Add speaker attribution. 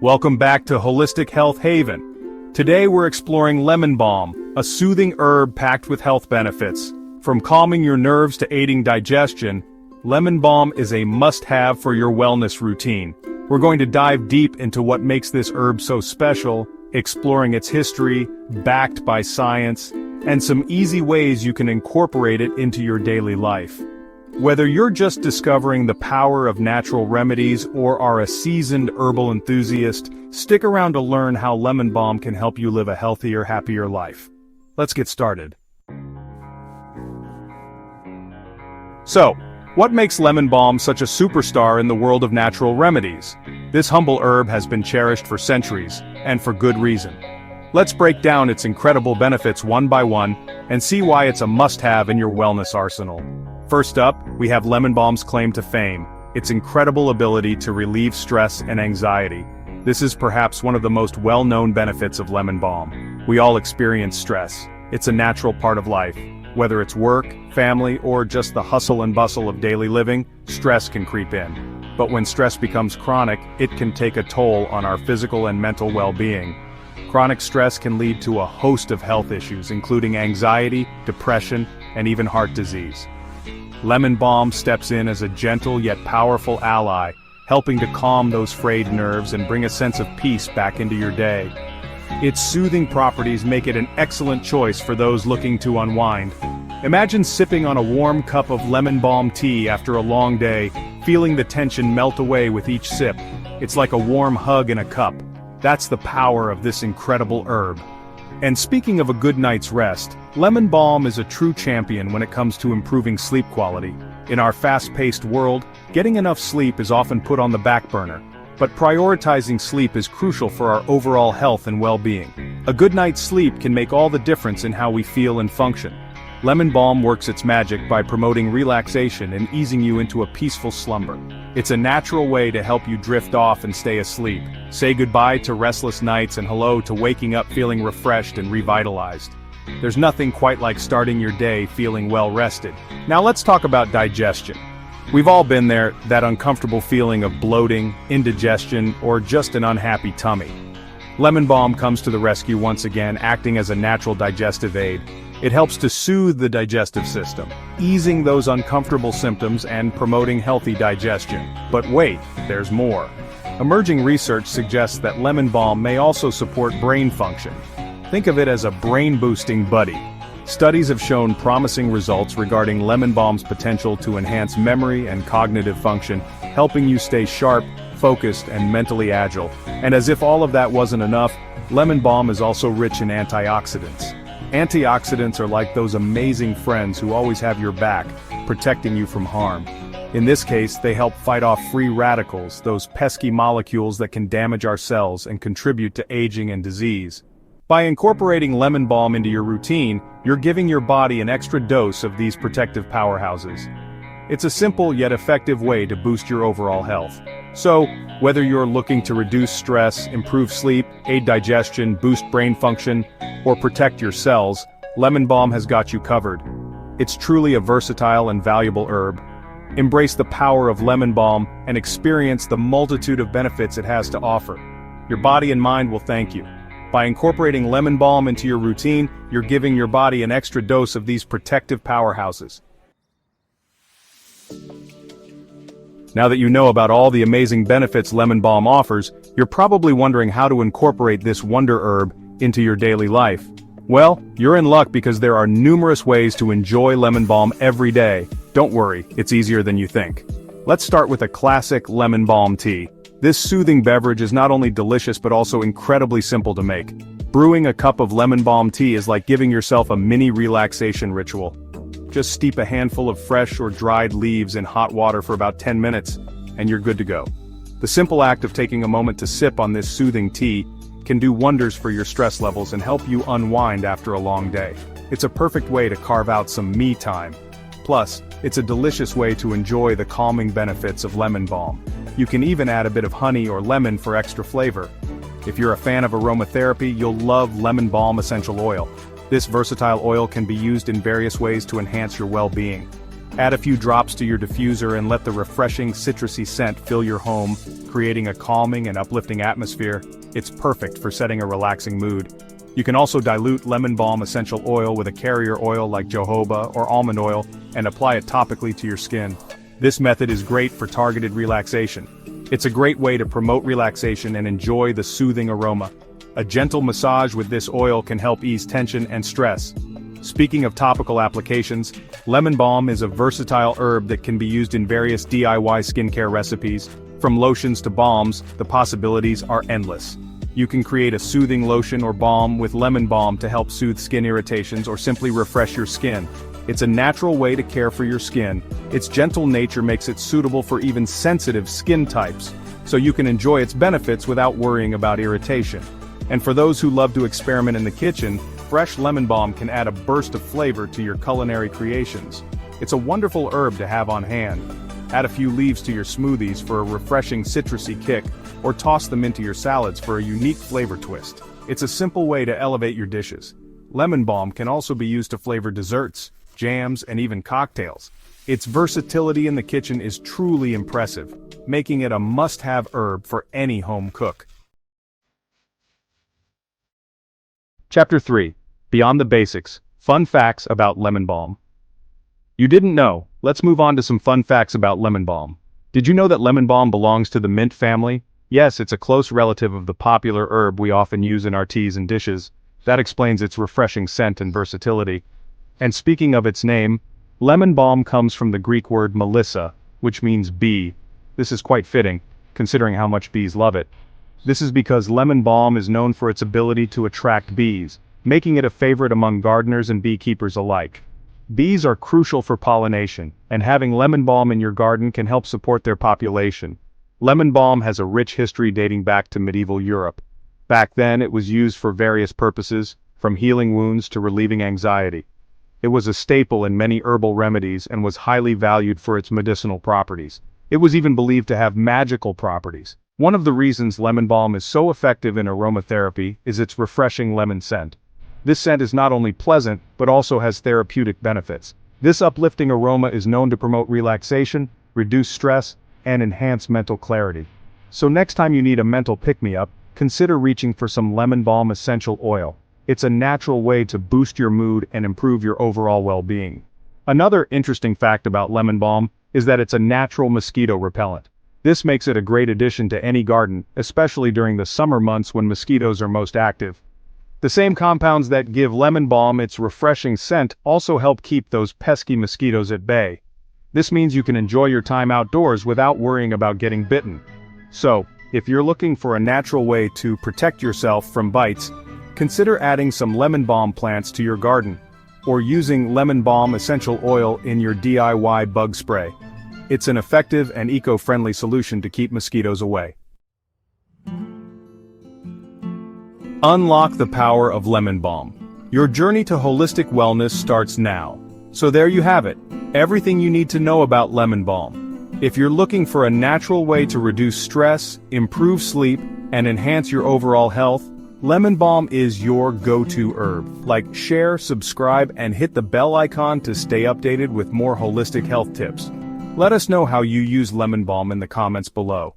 Speaker 1: Welcome back to Holistic Health Haven. Today we're exploring lemon balm, a soothing herb packed with health benefits. From calming your nerves to aiding digestion, lemon balm is a must-have for your wellness routine. We're going to dive deep into what makes this herb so special, exploring its history, backed by science, and some easy ways you can incorporate it into your daily life. Whether you're just discovering the power of natural remedies or are a seasoned herbal enthusiast, stick around to learn how lemon balm can help you live a healthier, happier life. Let's get started. So, what makes lemon balm such a superstar in the world of natural remedies? This humble herb has been cherished for centuries, and for good reason. Let's break down its incredible benefits one by one, and see why it's a must-have in your wellness arsenal. First up, we have lemon balm's claim to fame, its incredible ability to relieve stress and anxiety. This is perhaps one of the most well-known benefits of lemon balm. We all experience stress. It's a natural part of life. Whether it's work, family, or just the hustle and bustle of daily living, stress can creep in. But when stress becomes chronic, it can take a toll on our physical and mental well-being. Chronic stress can lead to a host of health issues, including anxiety, depression, and even heart disease. Lemon balm steps in as a gentle yet powerful ally, helping to calm those frayed nerves and bring a sense of peace back into your day. Its soothing properties make it an excellent choice for those looking to unwind. Imagine sipping on a warm cup of lemon balm tea after a long day, feeling the tension melt away with each sip. It's like a warm hug in a cup. That's the power of this incredible herb. And speaking of a good night's rest, lemon balm is a true champion when it comes to improving sleep quality. In our fast-paced world, getting enough sleep is often put on the back burner. But prioritizing sleep is crucial for our overall health and well-being. A good night's sleep can make all the difference in how we feel and function. Lemon balm works its magic by promoting relaxation and easing you into a peaceful slumber. It's a natural way to help you drift off and stay asleep. Say goodbye to restless nights and hello to waking up feeling refreshed and revitalized. There's nothing quite like starting your day feeling well-rested. Now let's talk about digestion. We've all been there, that uncomfortable feeling of bloating, indigestion, or just an unhappy tummy. Lemon balm comes to the rescue once again, acting as a natural digestive aid. It helps to soothe the digestive system, easing those uncomfortable symptoms and promoting healthy digestion. But wait, there's more. Emerging research suggests that lemon balm may also support brain function. Think of it as a brain-boosting buddy. Studies have shown promising results regarding lemon balm's potential to enhance memory and cognitive function, helping you stay sharp, focused, and mentally agile. And as if all of that wasn't enough, lemon balm is also rich in antioxidants. Antioxidants are like those amazing friends who always have your back, protecting you from harm. In this case, they help fight off free radicals, those pesky molecules that can damage our cells and contribute to aging and disease. By incorporating lemon balm into your routine, you're giving your body an extra dose of these protective powerhouses. It's a simple yet effective way to boost your overall health. So, whether you're looking to reduce stress, improve sleep, aid digestion, boost brain function, or protect your cells, lemon balm has got you covered. It's truly a versatile and valuable herb. Embrace the power of lemon balm and experience the multitude of benefits it has to offer. Your body and mind will thank you. By incorporating lemon balm into your routine, you're giving your body an extra dose of these protective powerhouses. Now that you know about all the amazing benefits lemon balm offers, you're probably wondering how to incorporate this wonder herb into your daily life. Well, you're in luck because there are numerous ways to enjoy lemon balm every day. Don't worry, it's easier than you think. Let's start with a classic lemon balm tea. This soothing beverage is not only delicious but also incredibly simple to make. Brewing a cup of lemon balm tea is like giving yourself a mini relaxation ritual. Just steep a handful of fresh or dried leaves in hot water for about 10 minutes, and you're good to go. The simple act of taking a moment to sip on this soothing tea can do wonders for your stress levels and help you unwind after a long day. It's a perfect way to carve out some me time. Plus, it's a delicious way to enjoy the calming benefits of lemon balm. You can even add a bit of honey or lemon for extra flavor. If you're a fan of aromatherapy, you'll love lemon balm essential oil. This versatile oil can be used in various ways to enhance your well-being. Add a few drops to your diffuser and let the refreshing citrusy scent fill your home, creating a calming and uplifting atmosphere. It's perfect for setting a relaxing mood. You can also dilute lemon balm essential oil with a carrier oil like jojoba or almond oil and apply it topically to your skin. This method is great for targeted relaxation. It's a great way to promote relaxation and enjoy the soothing aroma. A gentle massage with this oil can help ease tension and stress. Speaking of topical applications, lemon balm is a versatile herb that can be used in various DIY skincare recipes. From lotions to balms, the possibilities are endless. You can create a soothing lotion or balm with lemon balm to help soothe skin irritations or simply refresh your skin. It's a natural way to care for your skin. Its gentle nature makes it suitable for even sensitive skin types, so you can enjoy its benefits without worrying about irritation. And for those who love to experiment in the kitchen, fresh lemon balm can add a burst of flavor to your culinary creations. It's a wonderful herb to have on hand. Add a few leaves to your smoothies for a refreshing citrusy kick, or toss them into your salads for a unique flavor twist. It's a simple way to elevate your dishes. Lemon balm can also be used to flavor desserts, jams, and even cocktails. Its versatility in the kitchen is truly impressive, making it a must-have herb for any home cook. Chapter 3. Beyond the Basics. Fun Facts about Lemon Balm. You didn't know? Let's move on to some fun facts about lemon balm. Did you know that lemon balm belongs to the mint family? Yes, it's a close relative of the popular herb we often use in our teas and dishes. That explains its refreshing scent and versatility. And speaking of its name, lemon balm comes from the Greek word melissa, which means bee. This is quite fitting, considering how much bees love it. This is because lemon balm is known for its ability to attract bees, making it a favorite among gardeners and beekeepers alike. Bees are crucial for pollination, and having lemon balm in your garden can help support their population. Lemon balm has a rich history dating back to medieval Europe. Back then it was used for various purposes, from healing wounds to relieving anxiety. It was a staple in many herbal remedies and was highly valued for its medicinal properties. It was even believed to have magical properties. One of the reasons lemon balm is so effective in aromatherapy is its refreshing lemon scent. This scent is not only pleasant, but also has therapeutic benefits. This uplifting aroma is known to promote relaxation, reduce stress, and enhance mental clarity. So next time you need a mental pick-me-up, consider reaching for some lemon balm essential oil. It's a natural way to boost your mood and improve your overall well-being. Another interesting fact about lemon balm is that it's a natural mosquito repellent. This makes it a great addition to any garden, especially during the summer months when mosquitoes are most active. The same compounds that give lemon balm its refreshing scent also help keep those pesky mosquitoes at bay. This means you can enjoy your time outdoors without worrying about getting bitten. So, if you're looking for a natural way to protect yourself from bites, consider adding some lemon balm plants to your garden, or using lemon balm essential oil in your DIY bug spray. It's an effective and eco-friendly solution to keep mosquitoes away. Unlock the power of lemon balm. Your journey to holistic wellness starts now. So there you have it, everything you need to know about lemon balm. If you're looking for a natural way to reduce stress, improve sleep, and enhance your overall health, lemon balm is your go-to herb. Like, share, subscribe, and hit the bell icon to stay updated with more holistic health tips. Let us know how you use lemon balm in the comments below.